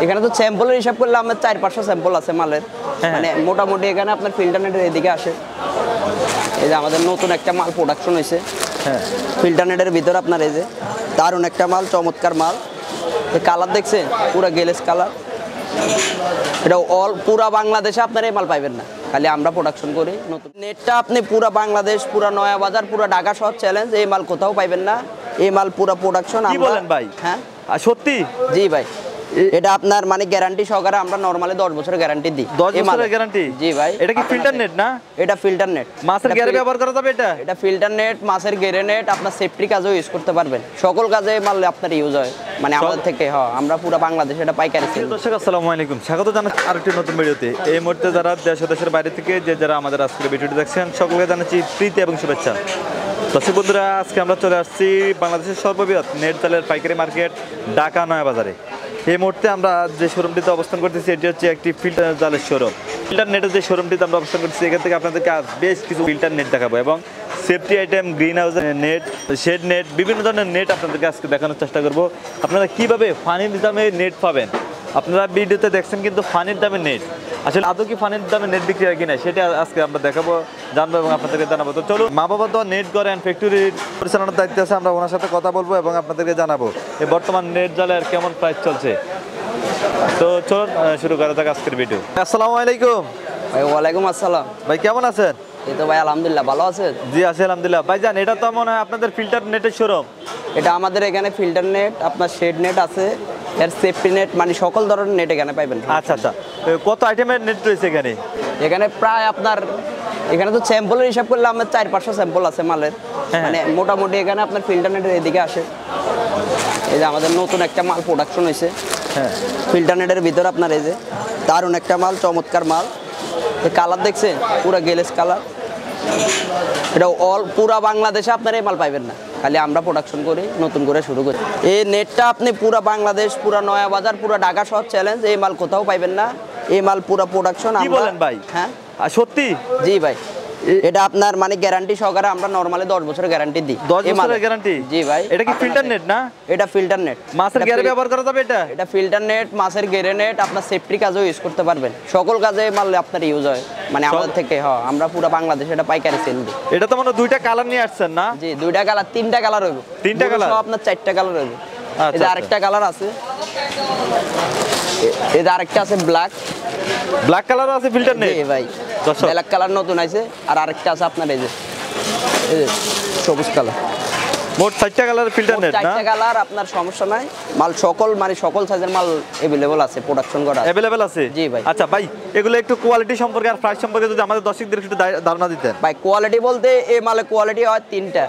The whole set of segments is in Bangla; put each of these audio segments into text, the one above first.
এখানে তো স্যাম্পলের হিসাব করলে আমার 4-500 স্যাম্পল আছে মালের, মানে মোটামুটি এখানে আপনার ফিল্টার নেটের এদিকে আসে। এই যে আমাদের নতুন একটা মাল প্রোডাকশন হয়েছে, ফিল্টার নেটের ভিতরে আপনার এই যে দারুণ একটা মাল, চমৎকার মাল। কালার দেখছেন পুরো গেলেস কালার, এটা অল পুরা বাংলাদেশে আপনার এই মাল পাইবেন না, খালি আমরা প্রোডাকশন করি। নতুন নেটটা আপনি পুরা বাংলাদেশ, পুরা নয়া বাজার, পুরা ঢাকা শহর চ্যালেঞ্জ, এই মাল কোথাও পাইবেন না। এই মাল পুরা প্রোডাকশন। কি বলেন ভাই? হ্যাঁ সত্যি? জি ভাই, এটা আপনার মানে গ্যারান্টি সহকারে আমরা নরমালি 10 বছরের গ্যারান্টি দিই। 10 বছরের গ্যারান্টি? জি ভাই। এটা কি ফিল্টার নেট না? এটা ফিল্টার নেট, মাছের গেরে ব্যবহার করা যাবে এটা? এটা ফিল্টার নেট, মাছের গেরে নেট, আপনার সেফটি কাজেও ইউজ করতে পারবেন, সকল কাজে মাল আপনার ইউজ হয়, মানে আমাদের থেকে। হ্যাঁ, আমরা পুরো বাংলাদেশে এটা পাইকারি সেল। দর্শক আসসালামু আলাইকুম, স্বাগত জানাচ্ছি আরেকটি নতুন ভিডিওতে। এই মুহূর্তে যারা দেশ ও দেশের বাইরে থেকে যারা আমাদের আজকের ভিডিওটি দেখছেন, সকলকে জানাচ্ছি প্রীতি এবং শুভেচ্ছা। দর্শক বন্ধুরা, আজকে আমরা চলে আসছি বাংলাদেশের সর্ববৃহৎ নেট জালের পাইকারি মার্কেট ঢাকা নয়া বাজারে। এই মুহূর্তে আমরা যে শোরুমটিতে অবস্থান করতেছি, এটি হচ্ছে একটি ফিল্টার জালের শোরুম। ফিল্টার নেটের যে শোরুমটিতে আমরা অবস্থান করতেছি, এখান থেকে আপনাদেরকে বেশ কিছু ফিল্টার নেট দেখাবো এবং সেফটি আইটেম, গ্রিন হাউসের নেট, শেড নেট, বিভিন্ন ধরনের নেট আপনাদেরকে আজকে দেখানোর চেষ্টা করব। আপনারা কীভাবে ফানির দামে নেট পাবেন, আপনারা ভিডিওতে দেখছেন কিন্তু ফানির দামে নেট, আসলে আদৌ কি ফানির দামে নেট বিক্রি হয় কিনা সেটা আজকে আমরা দেখাবো, জানবো এবং আপনাদেরকে জানাবো। তো চলুন, মা বাবা তো নেট করেন, ফ্যাক্টরির পরিচালনার দায়িত্ব আছে, আমরা ওনার সাথে কথা বলবো এবং আপনাদেরকে জানাবো এই বর্তমান নেট জালের কেমন প্রাইস চলছে। তো চলুন শুরু করা যাক আজকের ভিডিও। আসসালামু আলাইকুম ভাই। ওয়ালাইকুম আসসালাম ভাই, কেমন আছেন? এই তো ভাই আলহামদুলিল্লাহ, ভালো আছেন? জি আছি আলহামদুলিল্লাহ। ভাইজান, এটা তো মনে হয় আপনাদের ফিল্টার নেটের শোরুম? এটা আমাদের এখানে ফিল্টার নেট, আপনার শেড নেট আছে, এর সেফটি নেট, মানে সকল ধরনের নেট এখানে পাইবেন। আচ্ছা আচ্ছা, কত আইটেমের নেট রয়েছে এখানে? এখানে প্রায় আপনার এখানে তো স্যাম্পলের হিসাব করলে আমার 4-500 স্যাম্পল আছে মালের, মানে মোটামুটি এখানে আপনার ফিল্টার নেটের এদিকে আসে। এই যে আমাদের নতুন একটা মাল প্রোডাকশন হয়েছে, ফিল্টার নেটের ভিতরে আপনার এই যে দারুণ একটা মাল, চমৎকার মাল। কালার দেখছেন পুরো গেলেস কালার, এটা অল পুরা বাংলাদেশে আপনার এই মাল পাইবেন না, খালি আমরা প্রোডাকশন করি, নতুন করে শুরু করি। এই নেটটা আপনি পুরা বাংলাদেশ, পুরা নয়া বাজার, পুরা ঢাকা শহর চ্যালেঞ্জ, এই মাল কোথাও পাইবেন না। এই মাল পুরা প্রোডাকশন। কি বলেন ভাই? হ্যাঁ সত্যি? জি ভাই, এটা আপনার মানে গ্যারান্টি সহকারে আমরা নরমালি 10 বছরের গ্যারান্টি দিই। 10 বছরের গ্যারান্টি? জি ভাই। এটা কি ফিল্টার নেট না? এটা ফিল্টার নেট, মাছের গেরে ব্যবহার করা যাবে এটা? এটা ফিল্টার নেট, মাছের গেরে নেট, আপনার সেফটি কাজেও ইউজ করতে পারবেন, সকল কাজে মাল আপনার ইউজ হয়, মানে আমাদের থেকে। হ্যাঁ, আমরা পুরো বাংলাদেশে এটা পাইকারি সেল দিই। এটা তো মানে দুইটা কালার নিয়ে আসছেন না? জি, দুইটা কালার, তিনটা কালার হইব। তিনটা কালার? আপনার 4টা কালার হইব। এই যে আচ্ছা, আরেকটা কালার আছে, এই যে আরেকটা আছে ব্ল্যাক। ব্ল্যাক কালারও আছে ফিল্টার নেট? জি ভাই, ব্ল্যাক কালার নতুন আছে। আর আরেকটা আছে আপনার এই যে সবুজ কালার। মোট 4টা কালার ফিল্টার নেট না? 4টা কালার, আপনার সমস্যা নাই, মাল সকল মানে সকল সাইজের মাল अवेलेबल আছে, প্রোডাকশন করা अवेलेबल আছে। জি ভাই। আচ্ছা ভাই, এগুলো একটু কোয়ালিটি সম্পর্কে আর প্রাইস সম্পর্কে যদি আমাদের দর্শকদের একটু ধারণা দিতেন। ভাই কোয়ালিটি বলতে এই মালে কোয়ালিটি হয় 3টা,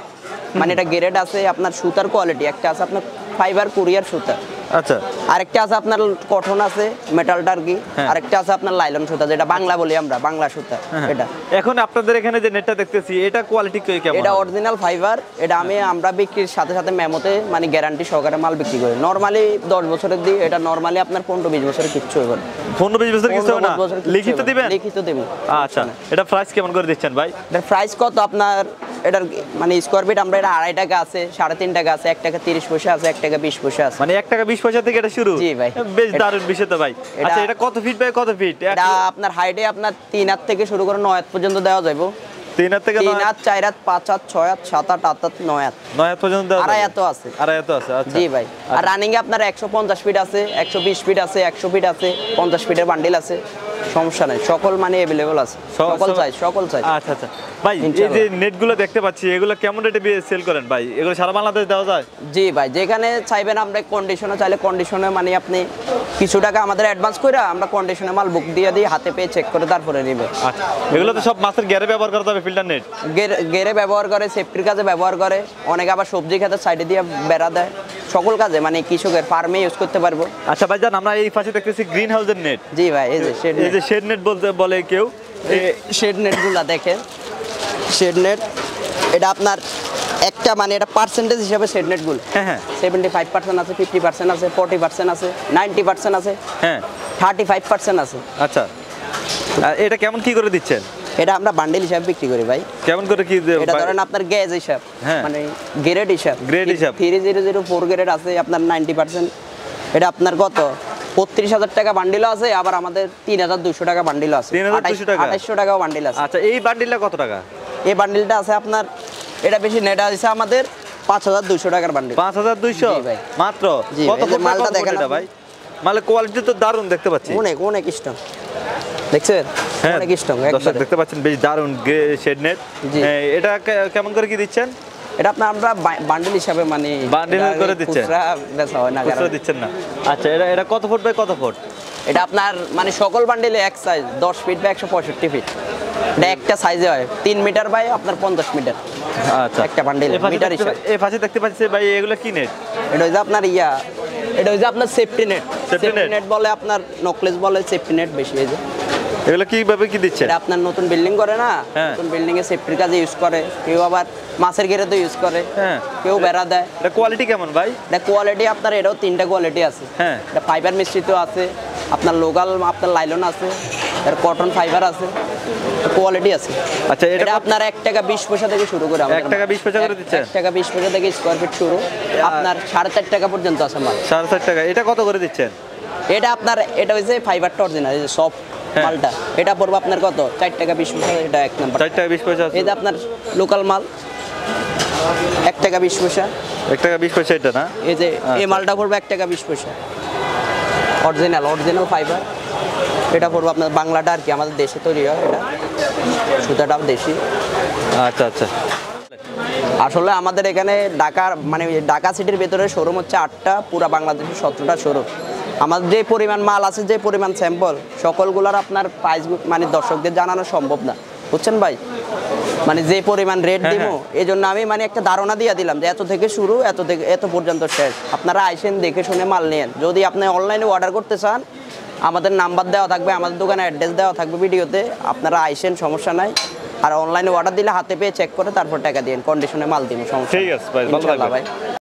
মানে এটা গ্রেড আছে আপনার সুতার কোয়ালিটি, একটা আছে আপনার ফাইবার কুরিয়ার সুতা, আচ্ছা, আরেকটা আছে আপনার কটন আছে মেটালটা আর কি, আরেকটা আছে আপনার লাইলন সুতা, যেটা বাংলা বলি আমরা, বাংলা সুতা। এটা এখন আপনাদের এখানে যে নেটটা দেখতেছি, এটা কোয়ালিটি কেমন? এটা অরিজিনাল ফাইবার। এটা আমরা বিক্রির সাথে সাথে মেমোতে মানে গ্যারান্টি সহকারে মাল বিক্রি করি। নরমালি 10 বছরের দিই, এটা নরমালি আপনার 15-20 বছরের কিচ্ছু হবে না। 15-20 বছর কিছু হবে না? লিখিত দিবেন? লিখিত দেব। আচ্ছা, এটা প্রাইস কেমন করে দিচ্ছেন ভাই? এটার প্রাইস কত আপনার, এটার মানে স্কয়ার ফিট আমরা এটা 2.5 টাকা আছে, 3.5 টাকা আছে, 1 টাকা 30 পয়সা আছে, 1 টাকা 20 পয়সা আছে। মানে 1 টাকা 20 পয়সা থেকে এটা শুরু? জি ভাই। বেশ দারুণ বিষয় তো ভাই। আচ্ছা, এটা কত ফিট বাই কত ফিট? এটা আপনার হাইটে আপনার 3 হাত থেকে শুরু করে 9 হাত পর্যন্ত দেওয়া যাবে। 3 হাত থেকে 3 হাত, 4 হাত, 5 হাত, 6 হাত, 7 হাত, 8 হাত, 9 হাত। 9 হাত পর্যন্ত দেওয়া যাবে? 2.5 হাত আছে। 2.5 হাত আছে, আচ্ছা। জি ভাই। আর রানিং এ আপনার 150 ফিট আছে, 120 ফিট আছে, 100 ফিট আছে, 50 ফিটের বান্ডিল আছে, সমস্যা নাই, সকল মানে अवेलेबल আছে, সকল সাইজ, সকল সাইজ। আচ্ছা আচ্ছা ভাই, এই যে নেটগুলো দেখতে পাচ্ছি, এগুলো কেমন রেটে সেল করেন ভাই? এগুলো সারা বাংলাদেশ দেওয়া যায়? জি ভাই, যেখানে চাইবেন আমরা কন্ডিশনে, চাইলে কন্ডিশনে মানে আপনি কিছু টাকা আমাদের অ্যাডভান্স করে আমরা কন্ডিশনে মাল বুক দিয়ে দিই, হাতে পেয়ে চেক করে তারপরে নেবে। আচ্ছা, এগুলো তো সব মাছের গেরে ব্যবহার করতে হবে ফিল্টার নেট? গেরে ব্যবহার করে, সেফটির কাজে ব্যবহার করে, অনেকে আবার সবজি খেতে সাইডে দিয়ে বেড়া দেয়, সকল কাজে মানে কৃষকের ফার্মে ইউজ করতে পারবো। আচ্ছা ভাই জান, আমরা এই পাশে দেখতেছি গ্রিন হাউসের নেট। জি ভাই, এই যে শেড নেট বলে কেউ, শেড নেটগুলো দেখেন, শেড নেট এটা আপনার একটা মানে এটা পার্সেন্টেজ হিসাবে শেড নেটগুলো 75% আছে, 50% আছে, 40% আছে, 90% আছে, 35% আছে। আচ্ছা, এটা কেমন কি করে দিচ্ছেন? এটা আমরা বান্ডেল হিসাবে বিক্রি করি ভাই। কেমন করে কি? এটা ধরেন আপনার গেজ হিসাব, মানে গ্রেড হিসাব। 3004 গ্রেড আছে আপনার 90%, এটা আপনার কত ৩৫,০০০ টাকা বান্ডিলও আছে, আবার আমাদের ৩,২০০ টাকা বান্ডিলও আছে। ৩,২০০ টাকা? ২৮০০ টাকাও বান্ডিল আছে। আচ্ছা, এই বান্ডিলটা কত টাকা? এই বান্ডিলটা আছে আপনার, এটা বেশি নেটা আছে আমাদের ৫,২০০ টাকার বান্ডিল। ৫,২০০ জি ভাই। মাত্র? জি কত ভাই, এই যে ফুট মালটা মালটা দেখেন এটা আপনি। ভাই? মালের কোয়ালিটি তো দারুণ দেখতে পাচ্ছি। অনেক অনেক স্ট্রং, দেখছেন হ্যাঁ, অনেক স্ট্রং দর্শক দেখতে পাচ্ছেন বেশ দারুণ শেড নেট। জি। এটা কেমন করে কি দিচ্ছেন? এটা আপনার আমরা বান্ডিল হিসাবে মানে বান্ডিল এটা করে দিচ্ছেন? খুচরা বেচা হয় না খুচরা কারণ দিচ্ছেন না? আচ্ছা, এটা কত ফুট বাই কত ফুট? এটা আপনার মানে সকল বান্ডিলে এক সাইজ 10 ফিট বা 165 ফিট। এটা একটা সাইজে হয় 3 মিটার বাই আপনার 50 মিটার। আচ্ছা, একটা বান্ডিল মিটার হিসাবে। এই পাশে দেখতে পাচ্ছি ভাই, এগুলো কি নেট? এটা হচ্ছে আপনার এটা হচ্ছে আপনার safety net. Safety net? Net বলে আপনার নকলেস বলে, সেফটি নেট বেশি এই যে। এগুলো কিভাবে কি দিচ্ছেন? এটা আপনার নতুন বিল্ডিং করে না, হ্যাঁ। নতুন বিল্ডিং এ সেফটির কাজে ইউজ করে, কেউ আবার মাছের ঘেরেতে ইউজ করে, হ্যাঁ। কেউ বেড়া দেয়। এটা কোয়ালিটি কেমন ভাই? এটা কোয়ালিটি আপনার, এটাও 3টা কোয়ালিটি আছে। হ্যাঁ। এটা ফাইবার মিশ্রিত আছে, আপনার লোকাল আপনার লাইলন আছে, এর কটন ফাইবার আছে, কোয়ালিটি আছে। আচ্ছা, এটা এটা আপনার 1 টাকা 20 পয়সা থেকে শুরু করে আমাদের 1 টাকা 20 পয়সা করে দিচ্ছেন? 1 টাকা 20 পয়সা থেকে স্কয়ার ফিট শুরু, আপনার 4.5 টাকা পর্যন্ত আছে মাল। 4.5 টাকা। এটা কত করে দিচ্ছেন? এটা আপনার, এটা হচ্ছে ফাইবারটা অরিজিনাল, এই যে সফট হ্যাঁ। মালটা, এটা পড়বে আপনার কত 4 টাকা 20 পয়সা, এটা 1 নাম্বার। 4 টাকা 20 পয়সা আছে। এই যে আপনার লোকাল মাল 1 টাকা 20 পয়সা। 1 টাকা 20 পয়সা এটা না? এই যে এই আচ্ছা। মালটা পড়বে 1 টাকা 20 পয়সা, অরিজিনাল ফাইবার। এটা পড়বে আপনার বাংলাটা আর কি, আমাদের দেশে তৈরি হয়, এটা সুতাটাও দেশি। আচ্ছা আচ্ছা। আসলে আমাদের এখানে ঢাকা সিটির ভেতরে শোরুম হচ্ছে 8টা, পুরা বাংলাদেশের 17টা শোরুম। আমাদের যে পরিমাণ মাল আছে, যে পরিমাণ স্যাম্পল, সকলগুলোর আপনার প্রাইস মানে দর্শকদের জানানো সম্ভব না, বুঝছেন ভাই? মানে যে পরিমাণ রেট হ্যাঁ, দিব, এই জন্য আমি মানে একটা ধারণা দিয়ে দিলাম যে এত থেকে শুরু, এত পর্যন্ত শেষ। আপনারা আইসেন, দেখে শুনে মাল নেন। যদি আপনি অনলাইনে অর্ডার করতে চান, আমাদের নাম্বার দেওয়া থাকবে, আমাদের দোকানের অ্যাড্রেস দেওয়া থাকবে ভিডিওতে, আপনারা আইসেন, সমস্যা নাই। আর অনলাইনে অর্ডার দিলে হাতে পেয়ে চেক করে তারপর টাকা দিন, কন্ডিশনে মাল দিব, সমস্যা ঠিক আছে ভাই, ভালো ইনশাআল্লাহ থাকবেন। ভাই।